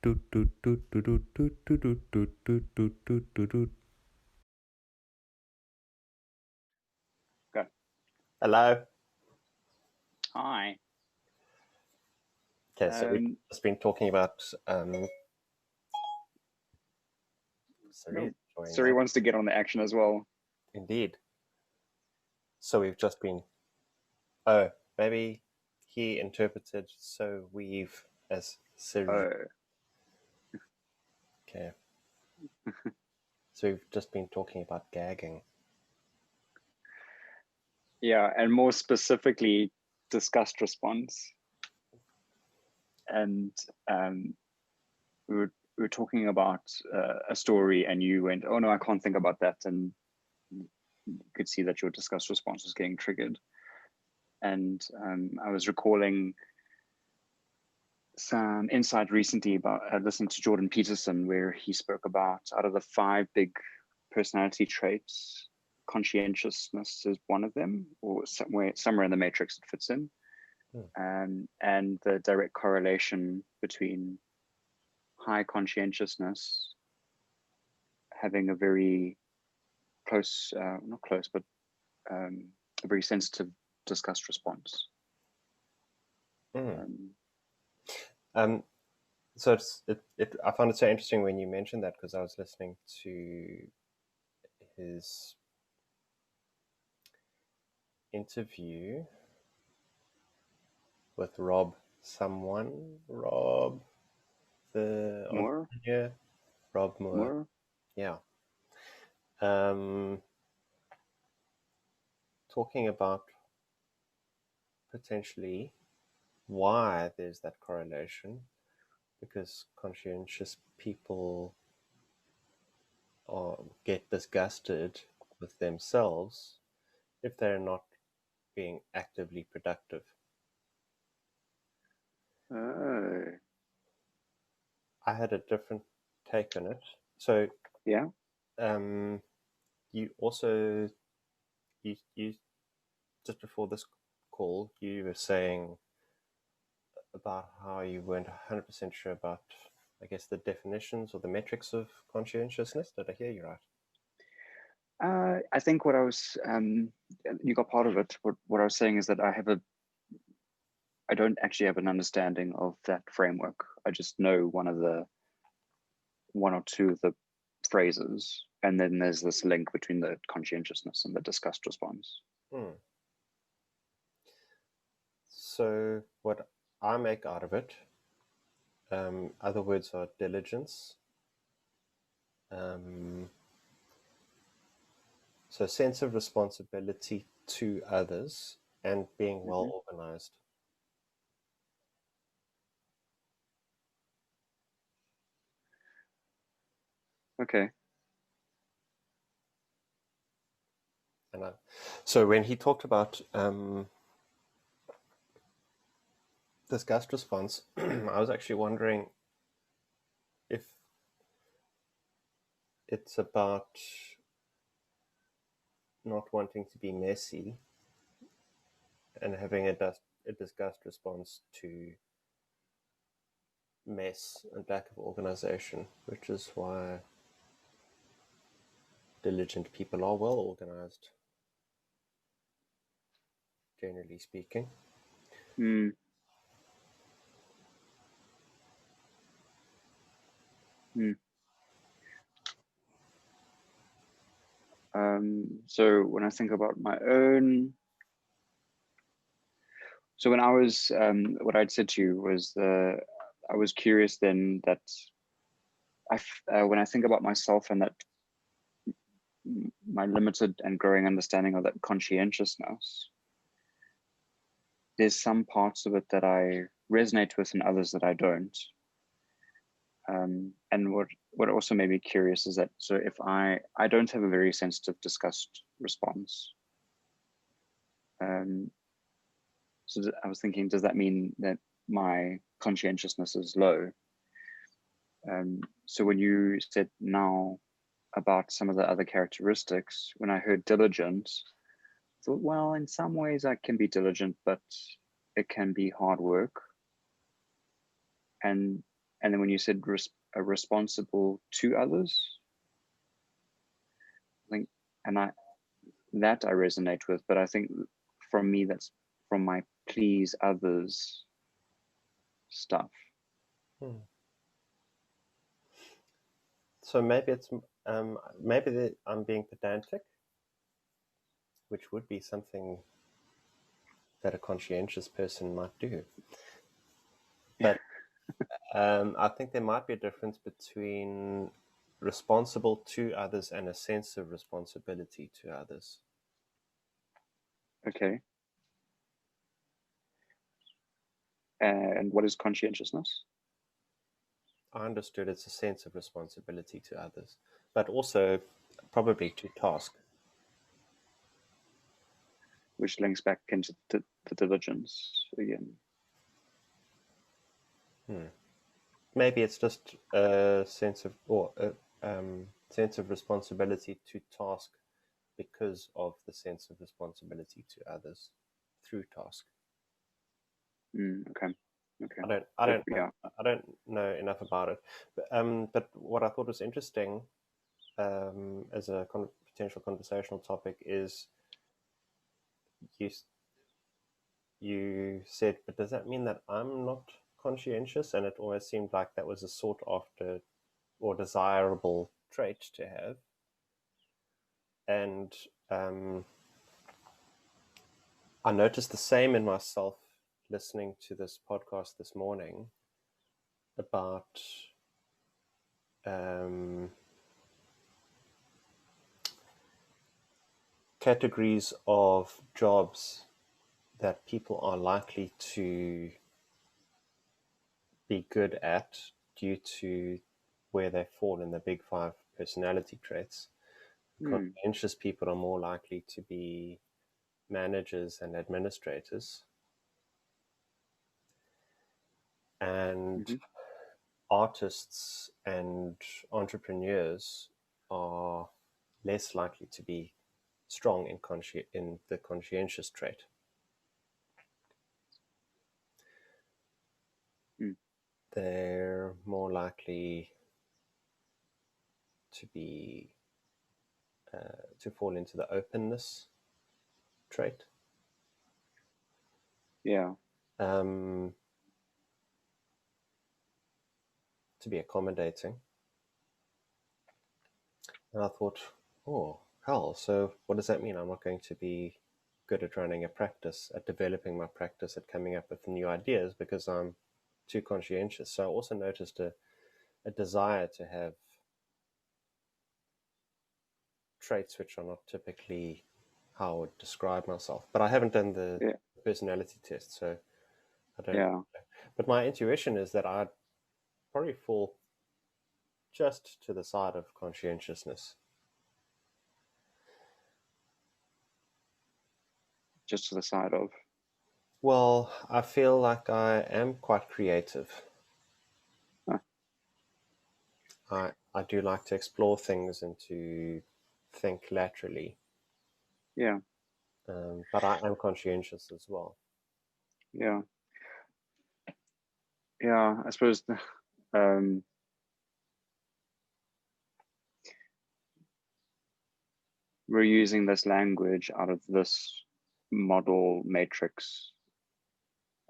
Go. Hello. Hi. Okay, so we've just been talking about Siri enjoying Siri that. wants to get on the action as well. Indeed. So we've just been. Maybe he interpreted "so we've" as Siri. Oh, Okay. So we've just been talking about gagging. yeah, and more specifically, disgust response. And we were talking about a story, and you went, "Oh no, I can't think about that," and you could see that your disgust response was getting triggered. And I was recalling some insight recently about listening to Jordan Peterson, where he spoke about out of the 5 big personality traits, conscientiousness is one of them, or somewhere in the matrix it fits in. And the direct correlation between high conscientiousness having a very close, not close, but a very sensitive disgust response. So I found it so interesting when you mentioned that, because I was listening to his interview with Rob the More? entrepreneur, Rob Moore. More? Yeah. Talking about potentially why there's that correlation, because conscientious people get disgusted with themselves if they're not being actively productive. Oh. I had a different take on it. So Yeah. You also you just before this call, you were saying about how you weren't 100% sure about, I guess, the definitions or the metrics of conscientiousness. Did I hear you right? I think what I was, you got part of it. What I was saying is that I don't actually have an understanding of that framework. I just know one or two of the phrases, and then there's this link between the conscientiousness and the disgust response. So what I make out of it, other words are diligence. So sense of responsibility to others and being well organized. Okay. So when he talked about disgust response, I was actually wondering if it's about not wanting to be messy and having a disgust response to mess and lack of organization, which is why diligent people are well organized, generally speaking. So when I think about my own, so when I was, what I'd said to you was I was curious then that when I think about myself and that my limited and growing understanding of that conscientiousness, there's some parts of it that I resonate with and others that I don't. And what also made me curious is that, so if I don't have a very sensitive disgust response, so I was thinking, does that mean that my conscientiousness is low? So when you said now about some of the other characteristics, when I heard diligent, I thought, well, in some ways I can be diligent, but it can be hard work. And And then when you said responsible to others, I think, and that I resonate with, but I think from me, that's from my please others stuff. So maybe it's maybe I'm being pedantic, which would be something that a conscientious person might do. But I think there might be a difference between responsible to others and a sense of responsibility to others. Okay. And what is conscientiousness? I understood it's a sense of responsibility to others, but also probably to task. Which links back into the diligence again. Maybe it's just a sense of, or sense of responsibility to task because of the sense of responsibility to others through task. Okay. I don't know enough about it, but what I thought was interesting as a potential conversational topic is you said, but does that mean that I'm not conscientious? And it always seemed like that was a sought after or desirable trait to have. And I noticed the same in myself listening to this podcast this morning about categories of jobs that people are likely to be good at due to where they fall in the big 5 personality traits. Conscientious people are more likely to be managers and administrators, and artists and entrepreneurs are less likely to be strong in the conscientious trait. They're more likely to be to fall into the openness trait. Yeah. To be accommodating. And I thought, oh, hell, so what does that mean? I'm not going to be good at running a practice, at developing my practice, at coming up with new ideas because I'm too conscientious. So I also noticed a desire to have traits which are not typically how I would describe myself. But I haven't done the personality test, so I don't know. But my intuition is that I'd probably fall just to the side of conscientiousness. Just to the side of? Well, I feel like I am quite creative. I do like to explore things and to think laterally. Yeah. But I am conscientious as well. Yeah. Yeah, I suppose we're using this language out of this model matrix.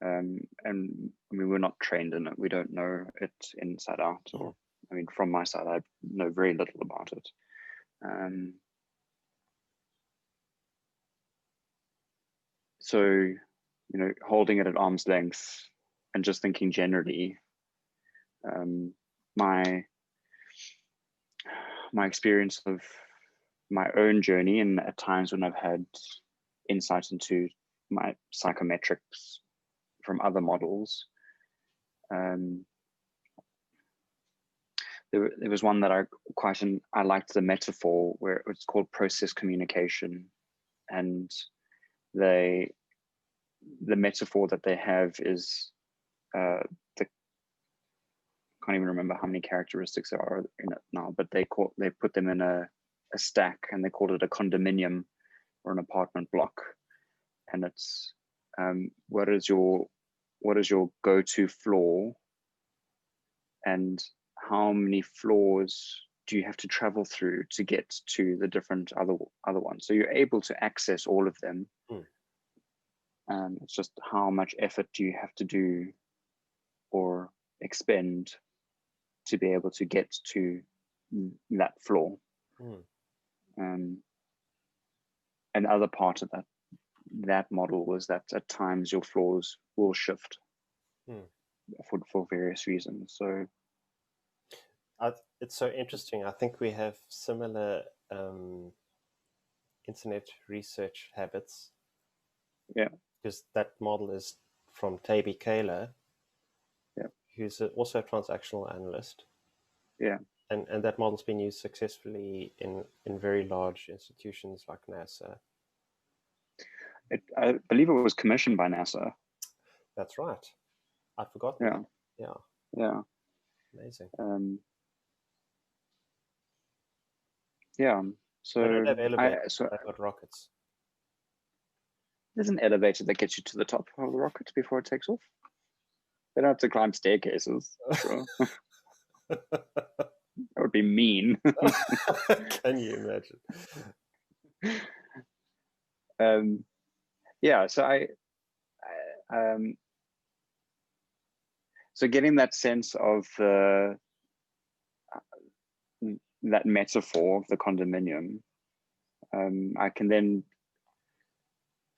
And I mean, we're not trained in it. We don't know it inside out. Or, I mean, from my side, I know very little about it. So, you know, holding it at arm's length and just thinking generally, my experience of my own journey, and at times when I've had insight into my psychometrics from other models, there was one that I liked the metaphor where it's called process communication, and the metaphor that they have is can't even remember how many characteristics there are in it now, but they put them in a stack, and they called it a condominium or an apartment block. And it's what is your go-to floor and how many floors do you have to travel through to get to the different other ones. So you're able to access all of them. It's just how much effort do you have to do or expend to be able to get to that floor. And other part of that model was that at times your floors will shift for various reasons. So it's so interesting. I think we have similar internet research habits. Yeah. Because that model is from Taby Kaler, who's also a transactional analyst. Yeah. And that model's been used successfully in very large institutions like NASA. I believe it was commissioned by NASA. That's right. I'd forgotten. Yeah. Amazing. So they don't have elevators, they've got rockets. There's an elevator that gets you to the top of the rocket before it takes off. They don't have to climb staircases. Sure. That would be mean. Can you imagine? So getting that sense of that metaphor of the condominium, I can then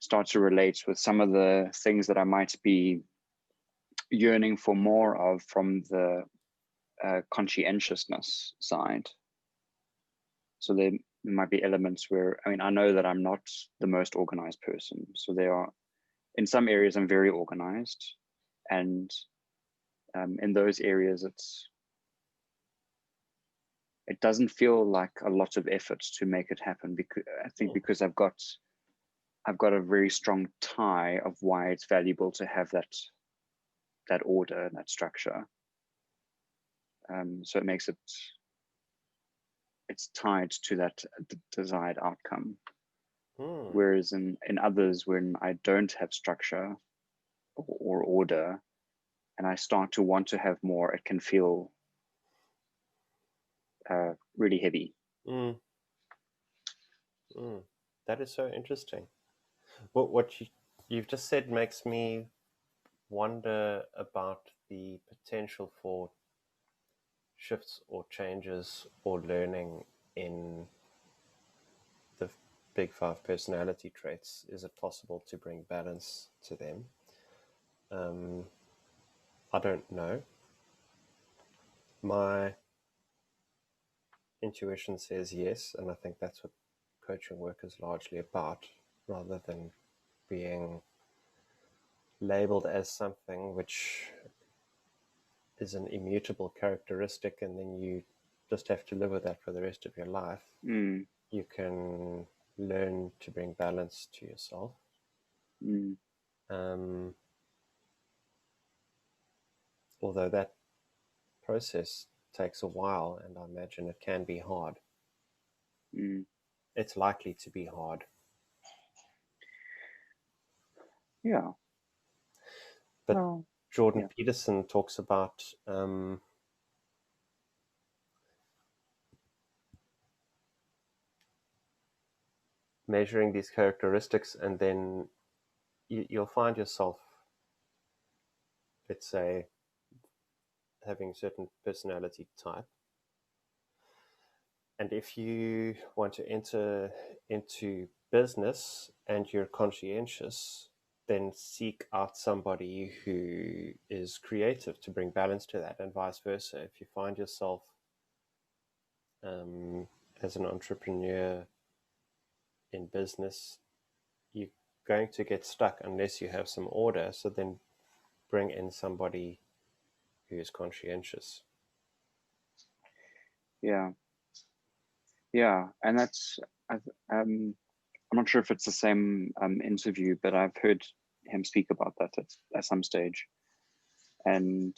start to relate with some of the things that I might be yearning for more of from the conscientiousness side. So there might be elements where, I know that I'm not the most organized person. So there are, in some areas, I'm very organized. And in those areas, it doesn't feel like a lot of effort to make it happen. Because I think because I've got a very strong tie of why it's valuable to have that order and that structure. So it makes it's tied to that desired outcome. Whereas in others, when I don't have structure or order, and I start to want to have more, it can feel really heavy. That is so interesting. What you've just said makes me wonder about the potential for shifts or changes or learning in the big 5 personality traits. Is it possible to bring balance to them? I don't know. My intuition says yes, and I think that's what coaching work is largely about, rather than being labeled as something which is an immutable characteristic and then you just have to live with that for the rest of your life. You can learn to bring balance to yourself. Although that process takes a while, and I imagine it can be hard. It's likely to be hard. Yeah. But Jordan Peterson talks about measuring these characteristics, and then you'll find yourself, let's say, having a certain personality type. And if you want to enter into business and you're conscientious, then seek out somebody who is creative to bring balance to that, and vice versa. If you find yourself as an entrepreneur in business, you're going to get stuck unless you have some order. So then bring in somebody who is conscientious. Yeah, and that's I'm not sure if it's the same interview, but I've heard him speak about that at some stage, and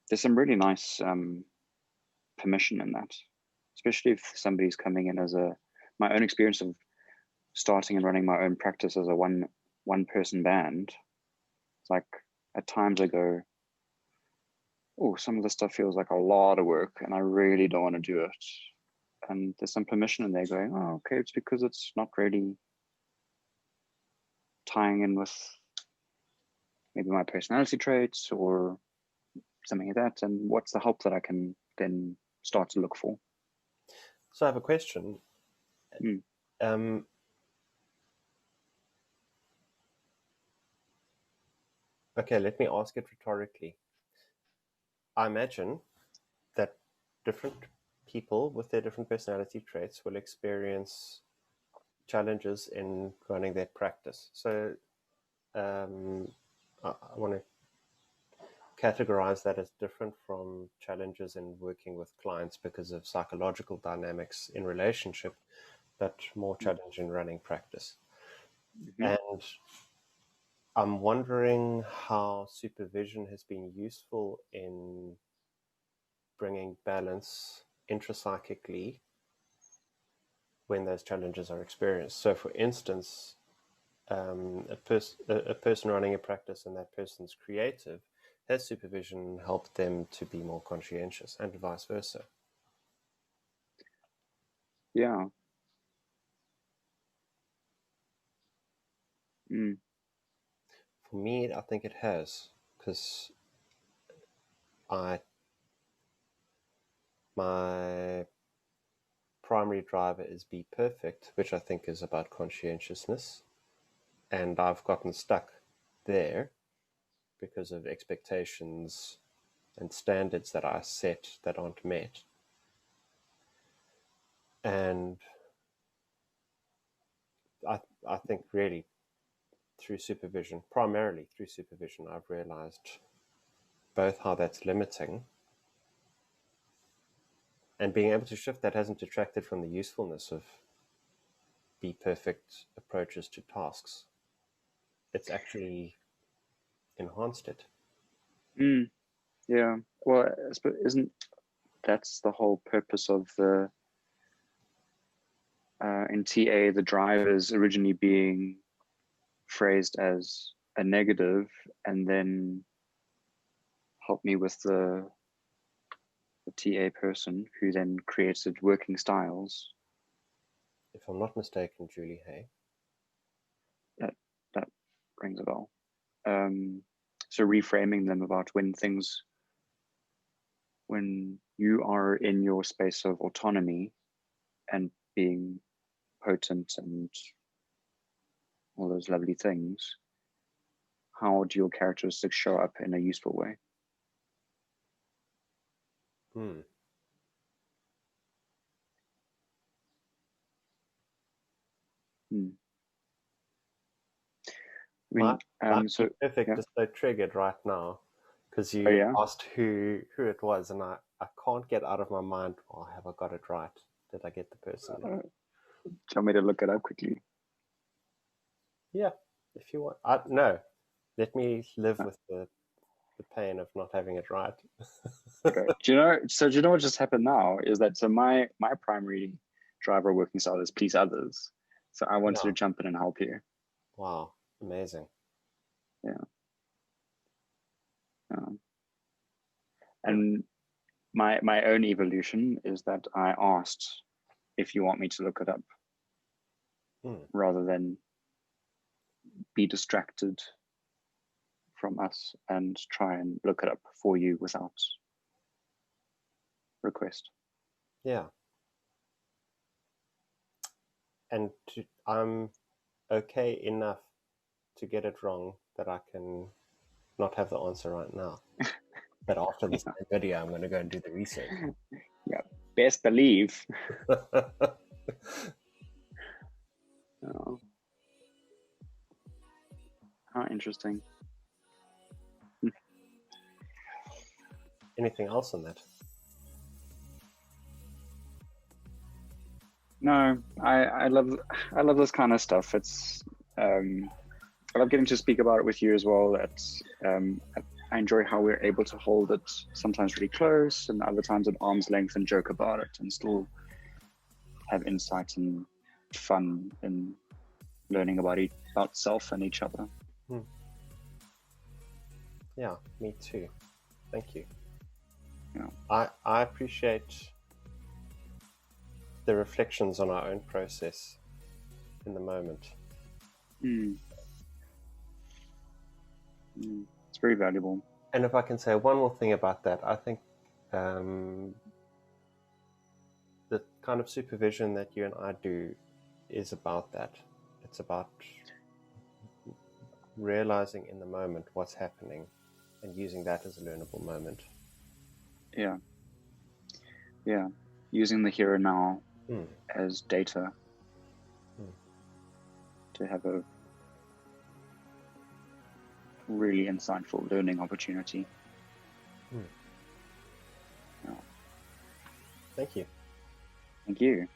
there's some really nice permission in that, especially if somebody's coming in as my own experience of starting and running my own practice as a one person band. It's like at times I go, oh, some of the stuff feels like a lot of work and I really don't want to do it. And there's some permission in there going, oh, okay, it's because it's not really tying in with maybe my personality traits or something like that. And what's the help that I can then start to look for? So I have a question. Okay, let me ask it rhetorically. I imagine that different people with their different personality traits will experience challenges in running their practice. So I want to categorize that as different from challenges in working with clients because of psychological dynamics in relationship, but more challenge in running practice. And I'm wondering how supervision has been useful in bringing balance intrapsychically when those challenges are experienced. So, for instance, a person running a practice and that person's creative, has supervision helped them to be more conscientious, and vice versa? Yeah. For me, I think it has, because my primary driver is be perfect, which I think is about conscientiousness, and I've gotten stuck there because of expectations and standards that I set that aren't met. And I think really through supervision, primarily through supervision, I've realized both how that's limiting, and being able to shift that hasn't detracted from the usefulness of be perfect approaches to tasks. It's actually enhanced it. Yeah. Well, isn't that's the whole purpose of the in TA, the drivers originally being phrased as a negative, and then help me with the TA person who then created working styles. If I'm not mistaken, Julie Hay. That rings a bell. So reframing them about when you are in your space of autonomy and being potent and all those lovely things, how do your characteristics show up in a useful way? My perfect yeah. is so triggered right now because you asked who it was, and I can't get out of my mind, oh, have I got it right? Did I get the person? Do you want me to look it up quickly? Yeah, if you want. No, let me live with the pain of not having it right. Okay. Do you know what just happened now is that my primary driver working style is please others. So I wanted to jump in and help you. Wow, amazing. Yeah. And my own evolution is that I asked if you want me to look it up rather than be distracted from us and try and look it up for you without request. Yeah. And I'm okay enough to get it wrong that I can not have the answer right now. But after this video, I'm going to go and do the research. Yeah, best believe. How interesting. Anything else on that? No, I love this kind of stuff. It's I love getting to speak about it with you as well. I enjoy how we're able to hold it sometimes really close and other times at arm's length and joke about it and still have insight and fun in learning about self and each other. Yeah, me too. Thank you. Yeah. I appreciate the reflections on our own process in the moment. It's very valuable. And if I can say one more thing about that, I think the kind of supervision that you and I do is about that. It's about realizing in the moment what's happening and using that as a learnable moment. Yeah. Using the here and now as data to have a really insightful learning opportunity. Yeah. Thank you. Thank you.